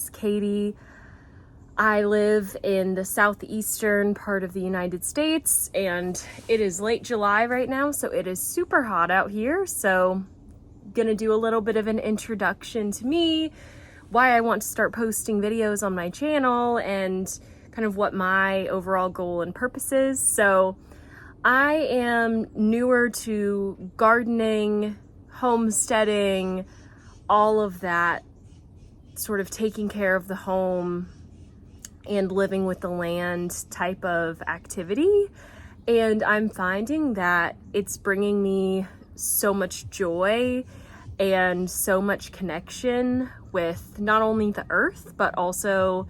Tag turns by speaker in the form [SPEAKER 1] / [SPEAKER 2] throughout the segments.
[SPEAKER 1] is Katie. I live in the southeastern part of the United States, and it is late July right now, so it is super hot out here. So gonna do a little bit of an introduction to me, why I want to start posting videos on my channel, and kind of what my overall goal and purpose is. So I am newer to gardening, homesteading, all of that sort of taking care of the home and living with the land type of activity. And I'm finding that it's bringing me so much joy and so much connection with not only the earth, but also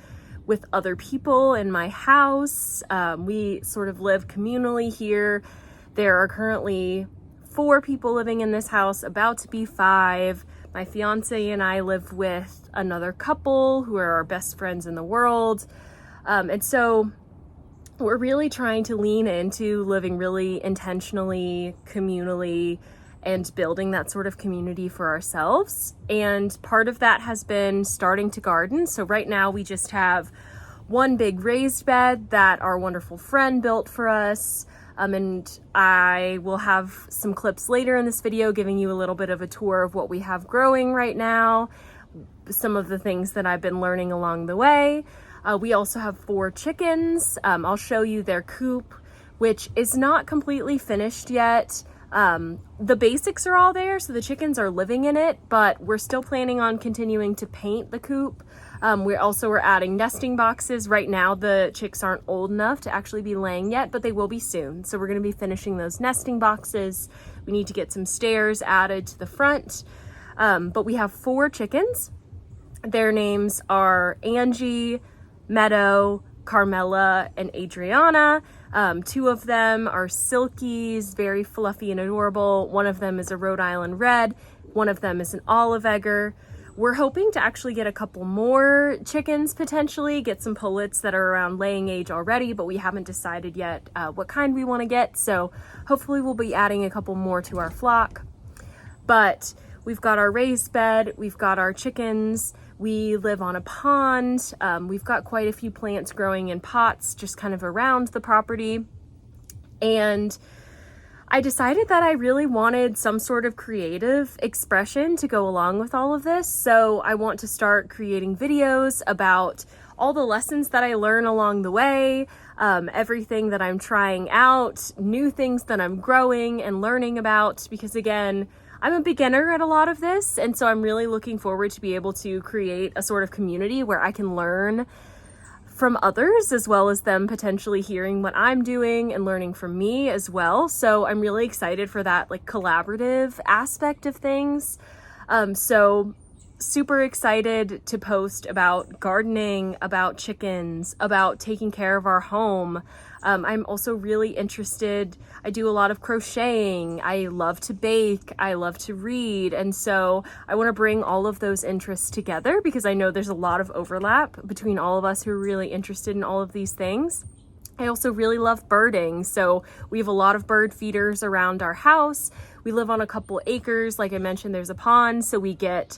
[SPEAKER 1] with other people in my house. We sort of live communally here. There are currently 4 people living in this house, about to be 5. My fiance and I live with another couple who are our best friends in the world. And so we're really trying to lean into living really intentionally, communally, and building that sort of community for ourselves. And part of that has been starting to garden. So right now we just have one big raised bed that our wonderful friend built for us. And I will have some clips later in this video giving you a little bit of a tour of what we have growing right now, some of the things that I've been learning along the way. We also have 4 chickens. I'll show you their coop, which is not completely finished yet. The basics are all there, so the chickens are living in it, but we're still planning on continuing to paint the coop. We also are adding nesting boxes. Right now, the chicks aren't old enough to actually be laying yet, but they will be soon. So we're gonna be finishing those nesting boxes. We need to get some stairs added to the front. But we have 4 chickens. Their names are Angie, Meadow, Carmela, and Adriana. 2 of them are silkies, very fluffy and adorable. One of them is a Rhode Island Red. One of them is an olive egger. We're hoping to actually get a couple more chickens, potentially get some pullets that are around laying age already, but we haven't decided yet what kind we want to get. So hopefully we'll be adding a couple more to our flock. But we've got our raised bed, we've got our chickens, we live on a pond, we've got quite a few plants growing in pots just kind of around the property. And I decided that I really wanted some sort of creative expression to go along with all of this. So I want to start creating videos about all the lessons that I learn along the way, everything that I'm trying out, new things that I'm growing and learning about, because again, I'm a beginner at a lot of this, and so I'm really looking forward to be able to create a sort of community where I can learn from others, as well as them potentially hearing what I'm doing and learning from me as well. So I'm really excited for that like collaborative aspect of things. So super excited to post about gardening, about chickens, about taking care of our home. I'm also really interested. I do a lot of crocheting. I love to bake. I love to read. And so I want to bring all of those interests together because I know there's a lot of overlap between all of us who are really interested in all of these things. I also really love birding. So we have a lot of bird feeders around our house. We live on a couple acres. Like I mentioned, there's a pond, so we get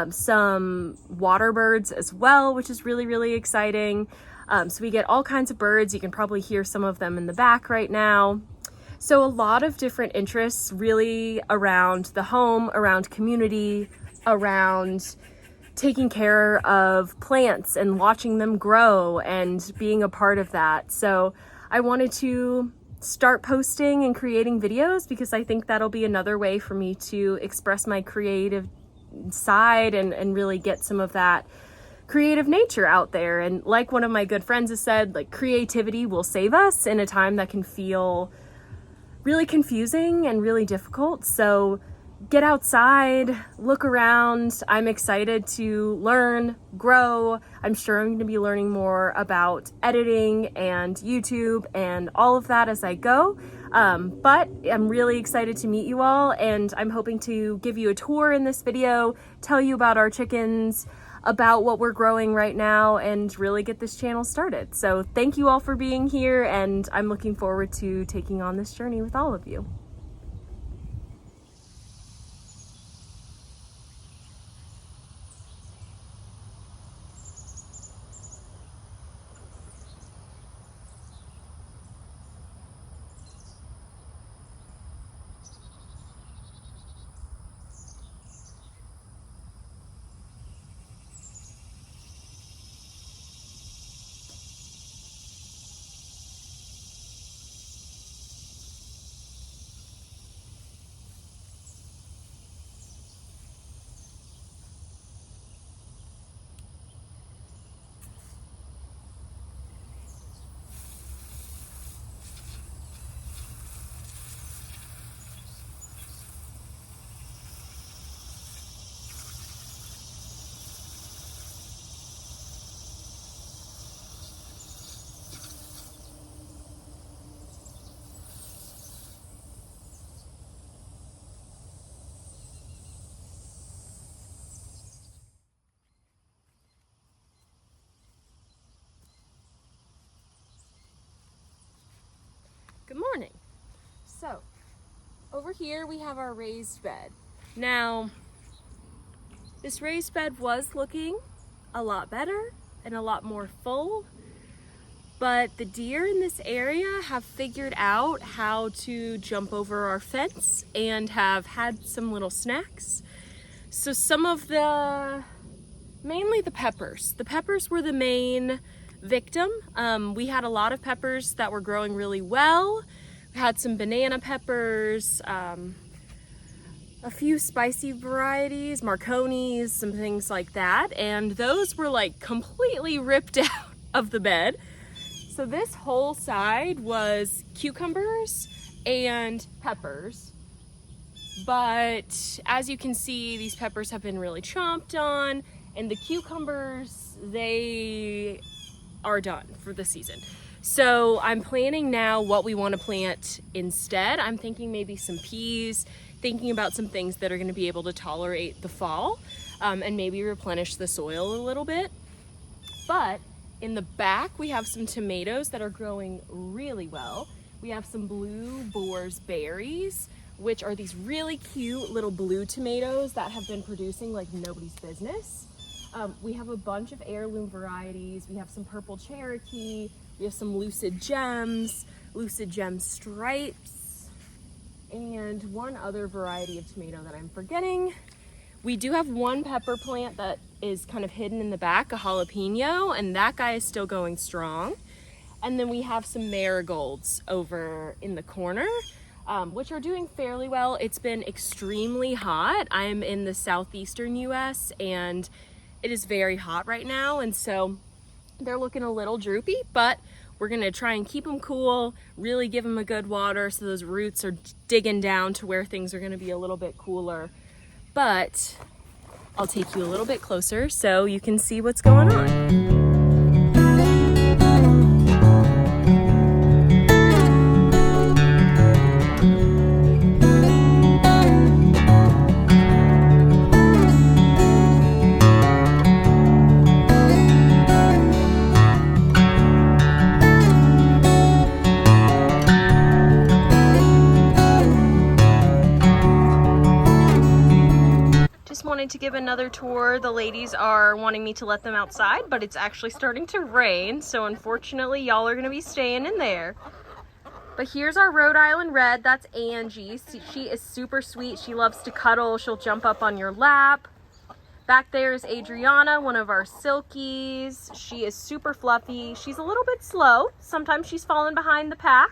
[SPEAKER 1] some water birds as well, which is really, really exciting. So we get all kinds of birds. You can probably hear some of them in the back right now. So a lot of different interests really around the home, around community, around taking care of plants and watching them grow and being a part of that. So I wanted to start posting and creating videos because I think that'll be another way for me to express my creative side and really get some of that creative nature out there. And like one of my good friends has said, like creativity will save us in a time that can feel really confusing and really difficult. So get outside, look around. I'm excited to learn, grow. I'm sure I'm going to be learning more about editing and YouTube and all of that as I go. But I'm really excited to meet you all, and I'm hoping to give you a tour in this video, tell you about our chickens, about what we're growing right now, and really get this channel started. So thank you all for being here, and I'm looking forward to taking on this journey with all of you. So over here we have our raised bed. Now, this raised bed was looking a lot better and a lot more full, but the deer in this area have figured out how to jump over our fence and have had some little snacks. So some of mainly the peppers were the main victim. We had a lot of peppers that were growing really well. We had some banana peppers, a few spicy varieties, Marconis, some things like that, and those were like completely ripped out of the bed. So this whole side was cucumbers and peppers, but as you can see, these peppers have been really chomped on, and the cucumbers, they are done for the season. So I'm planning now what we want to plant instead. I'm thinking maybe some peas, thinking about some things that are going to be able to tolerate the fall, and maybe replenish the soil a little bit. But in the back, we have some tomatoes that are growing really well. We have some blue boar's berries, which are these really cute little blue tomatoes that have been producing like nobody's business. We have a bunch of heirloom varieties. We have some purple Cherokee. We have some lucid gem stripes, and one other variety of tomato that I'm forgetting. We do have one pepper plant that is kind of hidden in the back, a jalapeno, and that guy is still going strong. And then we have some marigolds over in the corner, which are doing fairly well. It's been extremely hot. I'm in the southeastern US and it is very hot right now, and so they're looking a little droopy, but we're gonna try and keep them cool, really give them a good water so those roots are digging down to where things are gonna be a little bit cooler. But I'll take you a little bit closer so you can see what's going on. Wanted to give another tour. The ladies are wanting me to let them outside, but it's actually starting to rain, so unfortunately y'all are going to be staying in there. But here's our Rhode Island Red. That's Angie. She is super sweet. She loves to cuddle. She'll jump up on your lap. Back there is Adriana, one of our Silkies. She is super fluffy. She's a little bit slow. Sometimes she's falling behind the pack.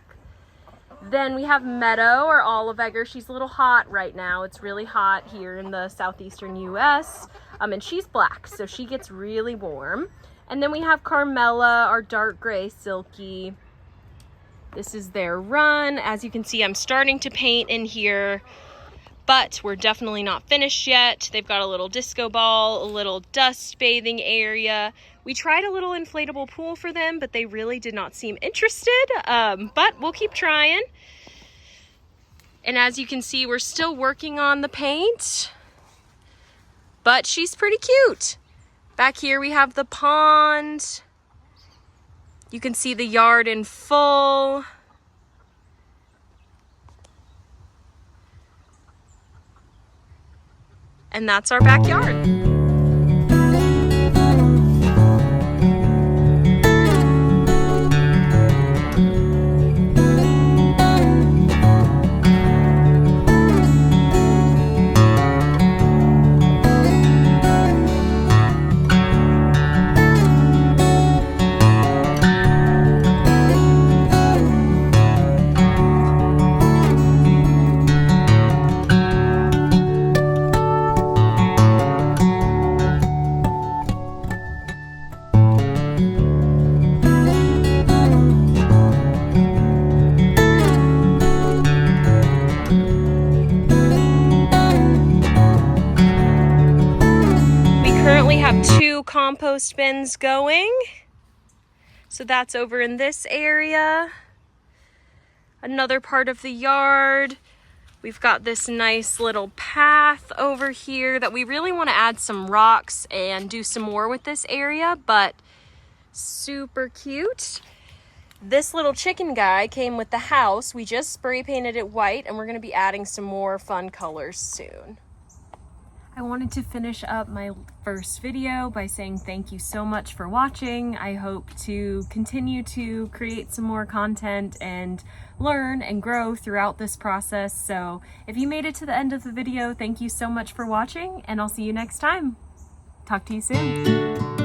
[SPEAKER 1] Then we have Meadow, or Olive Egger. She's a little hot right now. It's really hot here in the southeastern US. And she's black, so she gets really warm. And then we have Carmela, our dark gray Silky. This is their run. As you can see, I'm starting to paint in here, but we're definitely not finished yet. They've got a little disco ball, a little dust bathing area. We tried a little inflatable pool for them, but they really did not seem interested, but we'll keep trying. And as you can see, we're still working on the paint, but she's pretty cute. Back here we have the pond. You can see the yard in full. And that's our backyard. Compost bins going. So that's over in this area. Another part of the yard. We've got this nice little path over here that we really want to add some rocks and do some more with this area, but super cute. This little chicken guy came with the house. We just spray painted it white, and we're gonna be adding some more fun colors soon. I wanted to finish up my first video by saying thank you so much for watching. I hope to continue to create some more content and learn and grow throughout this process. So if you made it to the end of the video, thank you so much for watching, and I'll see you next time. Talk to you soon.